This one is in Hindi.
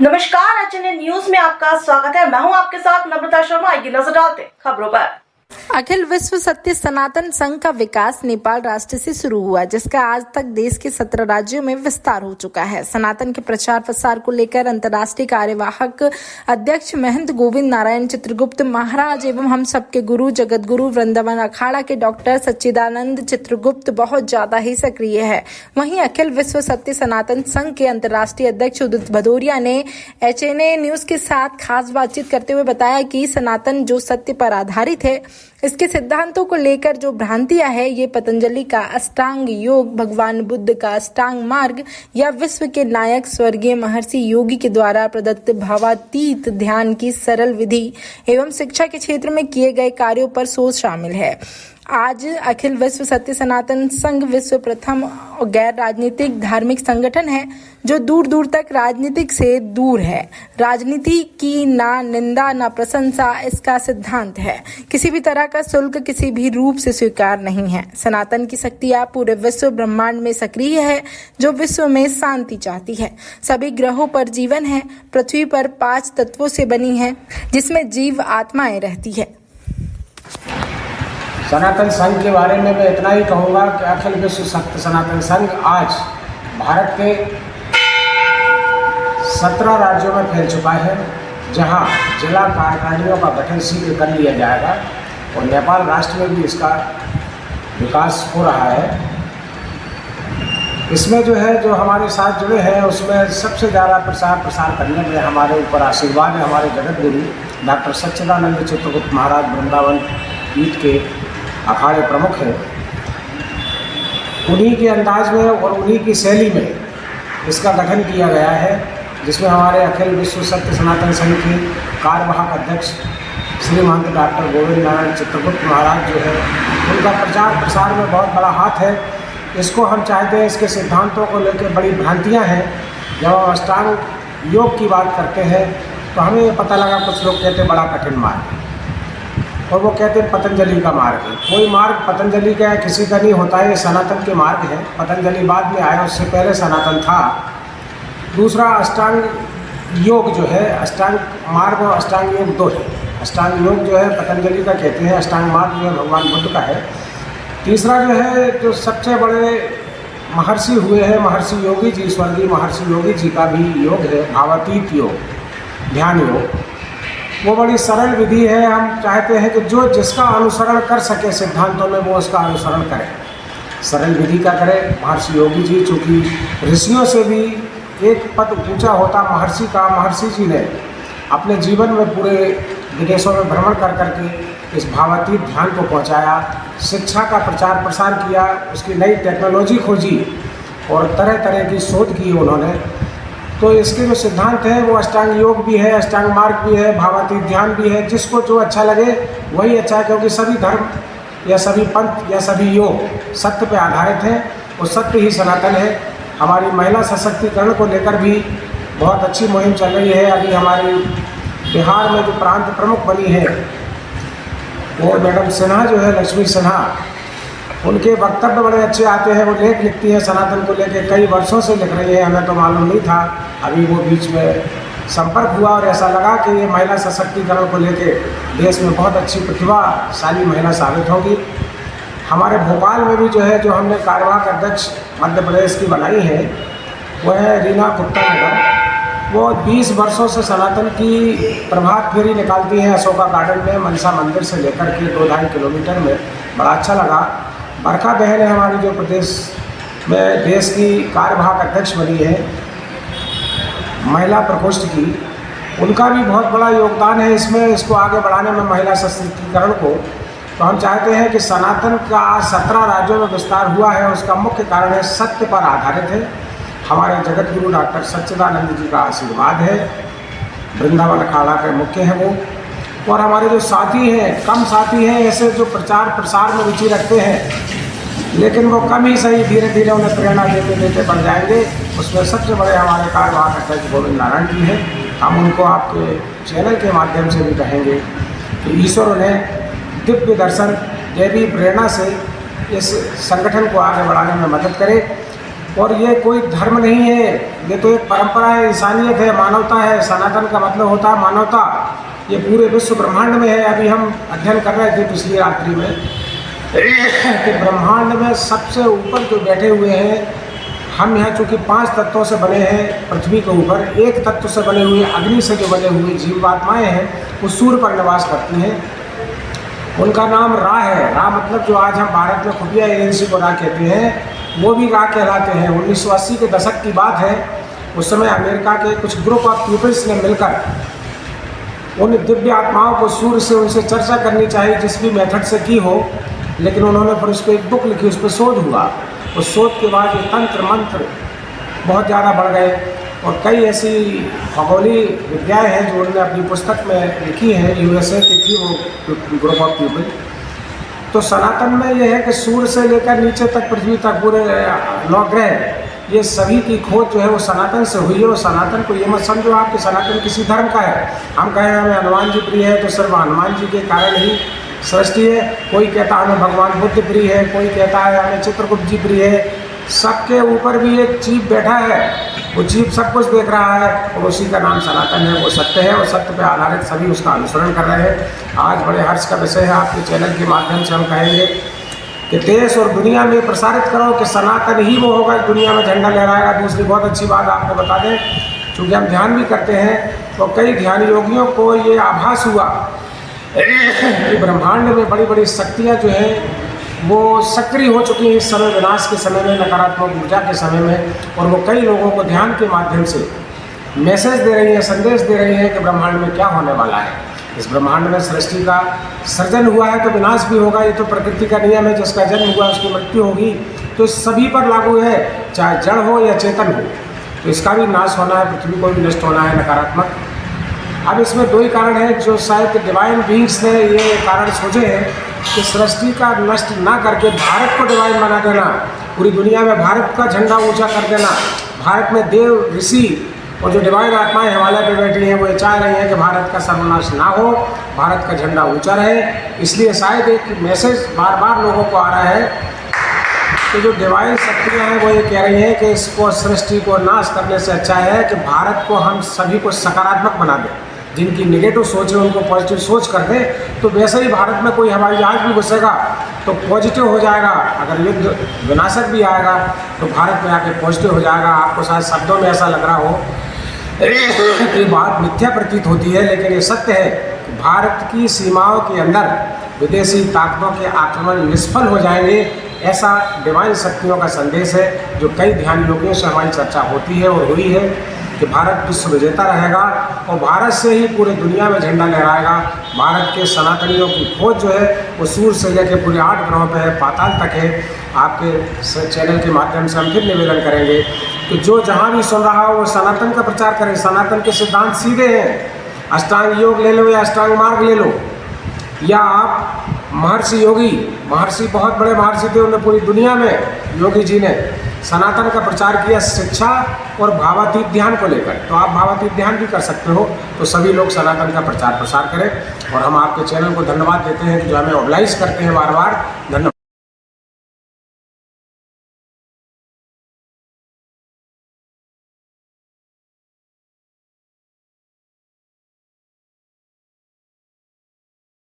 नमस्कार, एचएनए न्यूज में आपका स्वागत है। मैं हूं आपके साथ नम्रता शर्मा। आइए नजर डालते हैं खबरों पर। अखिल विश्व सत्य सनातन संघ का विकास नेपाल राष्ट्र से शुरू हुआ, जिसका आज तक देश के 17 राज्यों में विस्तार हो चुका है। सनातन के प्रचार प्रसार को लेकर अंतर्राष्ट्रीय कार्यवाहक अध्यक्ष महंत गोविंद नारायण चित्रगुप्त महाराज एवं हम सबके गुरु जगत गुरु वृंदावन अखाड़ा के डॉक्टर सच्चिदानंद चित्रगुप्त बहुत ज्यादा ही सक्रिय है। वहीं अखिल विश्व सत्य सनातन संघ के अंतर्राष्ट्रीय अध्यक्ष उदित भदौरिया ने एचएनए न्यूज के साथ खास बातचीत करते हुए बताया कि सनातन जो सत्य पर आधारित है, इसके सिद्धांतों को लेकर जो भ्रांतियां है, ये पतंजलि का अष्टांग योग, भगवान बुद्ध का अष्टांग मार्ग या विश्व के नायक स्वर्गीय महर्षि योगी के द्वारा प्रदत्त भावातीत ध्यान की सरल विधि एवं शिक्षा के क्षेत्र में किए गए कार्यों पर शोध शामिल है। आज अखिल विश्व सत्य सनातन संघ विश्व प्रथम और गैर राजनीतिक धार्मिक संगठन है जो दूर दूर तक राजनीतिक से दूर है। राजनीति की ना निंदा ना प्रशंसा इसका सिद्धांत है। किसी भी तरह का शुल्क किसी भी रूप से स्वीकार नहीं है। सनातन की शक्तियां पूरे विश्व ब्रह्मांड में सक्रिय है, जो विश्व में शांति चाहती है। सभी ग्रहों पर जीवन है। पृथ्वी पर 5 तत्वों से बनी है, जिसमें जीव आत्माएं रहती है। सनातन संघ के बारे में मैं इतना ही कहूँगा कि अखिल विश्व सत्य सनातन संघ आज भारत के 17 राज्यों में फैल चुका है, जहाँ जिला कार्यकारिणियों का गठन शीघ्र कर लिया जाएगा और नेपाल राष्ट्र में भी इसका विकास हो रहा है। इसमें जो हमारे साथ जुड़े हैं, उसमें सबसे ज़्यादा प्रसार करने में हमारे ऊपर आशीर्वाद है हमारे जगत गुरु डॉक्टर सच्चिदानंद चित्रगुप्त महाराज वृंदावन पीठ के अखाड़े प्रमुख हैं। उन्हीं के अंदाज में और उन्हीं की शैली में इसका गठन किया गया है, जिसमें हमारे अखिल विश्व सत्य सनातन संघ के कार्यवाहक अध्यक्ष श्री महंत डॉक्टर गोविंद नारायण चित्रगुप्त महाराज जो है, उनका प्रचार प्रसार में बहुत बड़ा हाथ है। इसको हम चाहते हैं, इसके सिद्धांतों को लेकर बड़ी भ्रांतियाँ हैं। जब हम अष्टांग योग की बात करते हैं तो हमें ये पता लगा, कुछ लोग कहते हैं बड़ा कठिन मार्ग है और वो कहते हैं पतंजलि का मार्ग है। कोई मार्ग पतंजलि का किसी का नहीं होता है, ये सनातन के मार्ग है। पतंजलि बाद में आया, उससे पहले सनातन था। दूसरा अष्टांग योग जो है, अष्टांग मार्ग और अष्टांग योग 2 है। अष्टांग योग जो है पतंजलि का कहते हैं, अष्टांग मार्ग जो है भगवान बुद्ध का है। तीसरा जो है, जो सबसे बड़े महर्षि हुए हैं, महर्षि योगी जी, स्वर्गीय महर्षि योगी जी का भी योग है, भावातीत योग, ध्यान योग। वो बड़ी सरल विधि है। हम चाहते हैं कि जो जिसका अनुसरण कर सके सिद्धांतों में, वो उसका अनुसरण करे, सरल विधि का करे। महर्षि योगी जी चूँकि ऋषियों से भी एक पद ऊंचा होता महर्षि का, महर्षि जी ने अपने जीवन में पूरे विदेशों में भ्रमण कर करके इस भावातीत ध्यान को पहुंचाया, शिक्षा का प्रचार प्रसार किया, उसकी नई टेक्नोलॉजी खोजी और तरह तरह की शोध की उन्होंने। तो इसके जो सिद्धांत हैं वो अष्टांग योग भी है, अष्टांग मार्ग भी है, भावातीत ध्यान भी है। जिसको जो अच्छा लगे वही अच्छा है, क्योंकि सभी धर्म या सभी पंथ या सभी योग सत्य पे आधारित हैं और सत्य ही सनातन है। हमारी महिला सशक्तिकरण को लेकर भी बहुत अच्छी मुहिम चल रही है। अभी हमारी बिहार में जो प्रांत प्रमुख बनी है वो मैडम सिन्हा जो है, लक्ष्मी सिन्हा, उनके वक्तव्य बड़े अच्छे आते हैं। वो लेख लिखती हैं सनातन को लेकर, कई वर्षों से लिख रही है, हमें तो मालूम नहीं था। अभी वो बीच में संपर्क हुआ और ऐसा लगा कि ये महिला सशक्तिकरण को लेकर देश में बहुत अच्छी प्रतिभाशाली महिला साबित होगी। हमारे भोपाल में भी जो है, जो हमने कार्यवाहक अध्यक्ष मध्य प्रदेश की बनाई है, वो है रीना गुप्ता मैडम। वो 20 वर्षों से सनातन की प्रभात फेरी निकालती हैं अशोका गार्डन में, मनसा मंदिर से लेकर के 2-2.5 किलोमीटर में। बड़ा अच्छा लगा। बरखा बहन है हमारी, जो प्रदेश में देश की कार्यवाहक अध्यक्ष बनी है महिला प्रकोष्ठ की, उनका भी बहुत बड़ा योगदान है इसमें, इसको आगे बढ़ाने में, महिला सशक्तिकरण को। तो हम चाहते हैं कि सनातन का 17 राज्यों में विस्तार हुआ है, उसका मुख्य कारण है सत्य पर आधारित है। हमारे जगत गुरु डॉक्टर सच्चिदानंद जी का आशीर्वाद है। वृंदावन अखाड़ा के मुख्य हैं वो, और हमारे जो साथी हैं, कम साथी हैं ऐसे जो प्रचार प्रसार में रुचि रखते हैं, लेकिन वो कम ही सही, धीरे धीरे उन्हें प्रेरणा देते देते बढ़ जाएंगे। उसमें सबसे बड़े हमारे कार्यवाहक अध्यक्ष गोविंद नारायण जी हैं। हम उनको आपके चैनल के माध्यम से भी कहेंगे कि ईश्वर उन्हें दिव्य दर्शन, दैवी प्रेरणा से इस संगठन को आगे बढ़ाने में मदद करे। और ये कोई धर्म नहीं है, ये तो एक परंपरा है, इंसानियत है, मानवता है। सनातन का मतलब होता है मानवता। ये पूरे विश्व ब्रह्मांड में है। अभी हम अध्ययन कर रहे थे पिछली रात्रि में कि ब्रह्मांड में सबसे ऊपर जो बैठे हुए हैं, हम यहाँ चूँकि 5 तत्वों से बने हैं पृथ्वी के ऊपर, एक तत्व से बने हुए अग्नि से जो बने हुए जीवात्माएँ हैं वो सूर्य पर निवास करती हैं। उनका नाम रा है। रा मतलब जो आज हम भारत में खुफिया एजेंसी को रा कहते हैं, वो भी रा कहलाते हैं। 1980 के दशक की बात है। उस समय अमेरिका के कुछ ग्रुप ऑफ पीपल्स ने मिलकर उन दिव्य आत्माओं को सूर्य से उनसे चर्चा करनी चाहिए जिस भी मेथड से की हो, लेकिन उन्होंने फिर उस पर एक बुक लिखी, उस पर शोध हुआ। उस शोध के बाद ये तंत्र मंत्र बहुत ज़्यादा बढ़ गए और कई ऐसी खगोलीय विद्याएँ हैं जो उन्होंने अपनी पुस्तक में लिखी हैं। USA की थी वो ग्रुप ऑफ पीपल। तो सनातन में ये है कि सूर्य से लेकर नीचे तक पृथ्वी तक पूरे 9 ग्रह, ये सभी की खोज जो है वो सनातन से हुई है। और सनातन को ये मत समझो आप कि सनातन किसी धर्म का है। हम कहें हमें हनुमान जी प्रिय है तो सिर्फ हनुमान जी के कारण ही सृष्टि है। कोई कहता है हमें भगवान बुद्ध प्रिय है, कोई कहता है हमें चित्रगुप्त जी प्रिय है। सबके ऊपर भी एक चीफ बैठा है, वो चीफ सब कुछ देख रहा है और उसी का नाम सनातन है। वो सत्य है और सत्य पे आधारित सभी उसका अनुसरण कर रहे हैं। आज बड़े हर्ष का विषय है, आपके चैनल के माध्यम से हम कहेंगे कि देश और दुनिया में प्रसारित करो कि सनातन ही वो होगा दुनिया में झंडा लहराएगा। दूसरी बहुत अच्छी बात आपको बता दें, चूँकि हम ध्यान भी करते हैं तो कई ध्यान योगियों को ये आभास हुआ कि ब्रह्मांड में बड़ी बड़ी शक्तियाँ जो हैं वो सक्रिय हो चुकी हैं इस समय, विनाश के समय में, नकारात्मक ऊर्जा के समय में। और वो कई लोगों को ध्यान के माध्यम से मैसेज दे रही हैं, संदेश दे रही हैं कि ब्रह्मांड में क्या होने वाला है। इस ब्रह्मांड में सृष्टि का सृजन हुआ है तो विनाश भी होगा। ये तो प्रकृति का नियम है, जिसका जन्म हुआ उसकी मृत्यु होगी। तो सभी पर लागू है, चाहे जड़ हो या चेतन हो। तो इसका भी नाश होना है, पृथ्वी को भी नष्ट होना है, नकारात्मक। अब इसमें 2 ही कारण हैं जो शायद डिवाइन बीइंग्स ने ये कारण सोचे हैं कि सृष्टि का नष्ट ना करके भारत को डिवाइन बना देना, पूरी दुनिया में भारत का झंडा ऊंचा कर देना। भारत में देव ऋषि और जो डिवाइन आत्माएं हिमालय पे बैठी हैं वो ये चाह रही हैं कि भारत का सर्वनाश ना हो, भारत का झंडा ऊंचा रहे। इसलिए शायद एक मैसेज बार बार लोगों को आ रहा है कि जो डिवाइन शक्तियाँ हैं वो ये कह रही हैं कि इसको सृष्टि को नाश करने से अच्छा है कि भारत को हम सभी को सकारात्मक बना दें। जिनकी नेगेटिव सोच है उनको पॉजिटिव सोच कर दें, तो वैसे ही भारत में कोई हवाई जहाज भी घुसेगा तो पॉजिटिव हो जाएगा। अगर युद्ध विनाशक भी आएगा तो भारत में आके पॉजिटिव हो जाएगा। आपको शायद शब्दों में ऐसा लग रहा हो कि बात मिथ्या प्रतीत होती है, लेकिन ये सत्य है कि भारत की सीमाओं के अंदर विदेशी ताकतों के आक्रमण निष्फल हो जाएंगे। ऐसा डिवाइन शक्तियों का संदेश है जो कई ध्यान योगियों से हमारी चर्चा होती है और हुई है कि भारत विश्व विजेता रहेगा और भारत से ही पूरे दुनिया में झंडा लहराएगा। भारत के सनातनियों की खोज जो है वो सूर्य से लेकर पूरे 8 ग्रहों पे है, पाताल तक है। आपके चैनल के माध्यम से हम फिर निवेदन करेंगे कि जो जहाँ भी सुन रहा हो वो सनातन का प्रचार करें। सनातन के सिद्धांत सीधे हैं। अष्टांग योग ले लो या अष्टांग मार्ग ले लो, या आप महर्षि योगी, महर्षि बहुत बड़े महर्षि थे, उन्होंने पूरी दुनिया में योगी जी ने सनातन का प्रचार किया शिक्षा और भावातीत ध्यान को लेकर। तो आप भावातीत ध्यान भी कर सकते हो। तो सभी लोग सनातन का प्रचार प्रसार करें और हम आपके चैनल को धन्यवाद देते हैं कि जो हमें ऑब्लाइज करते हैं बार बार। धन्यवाद।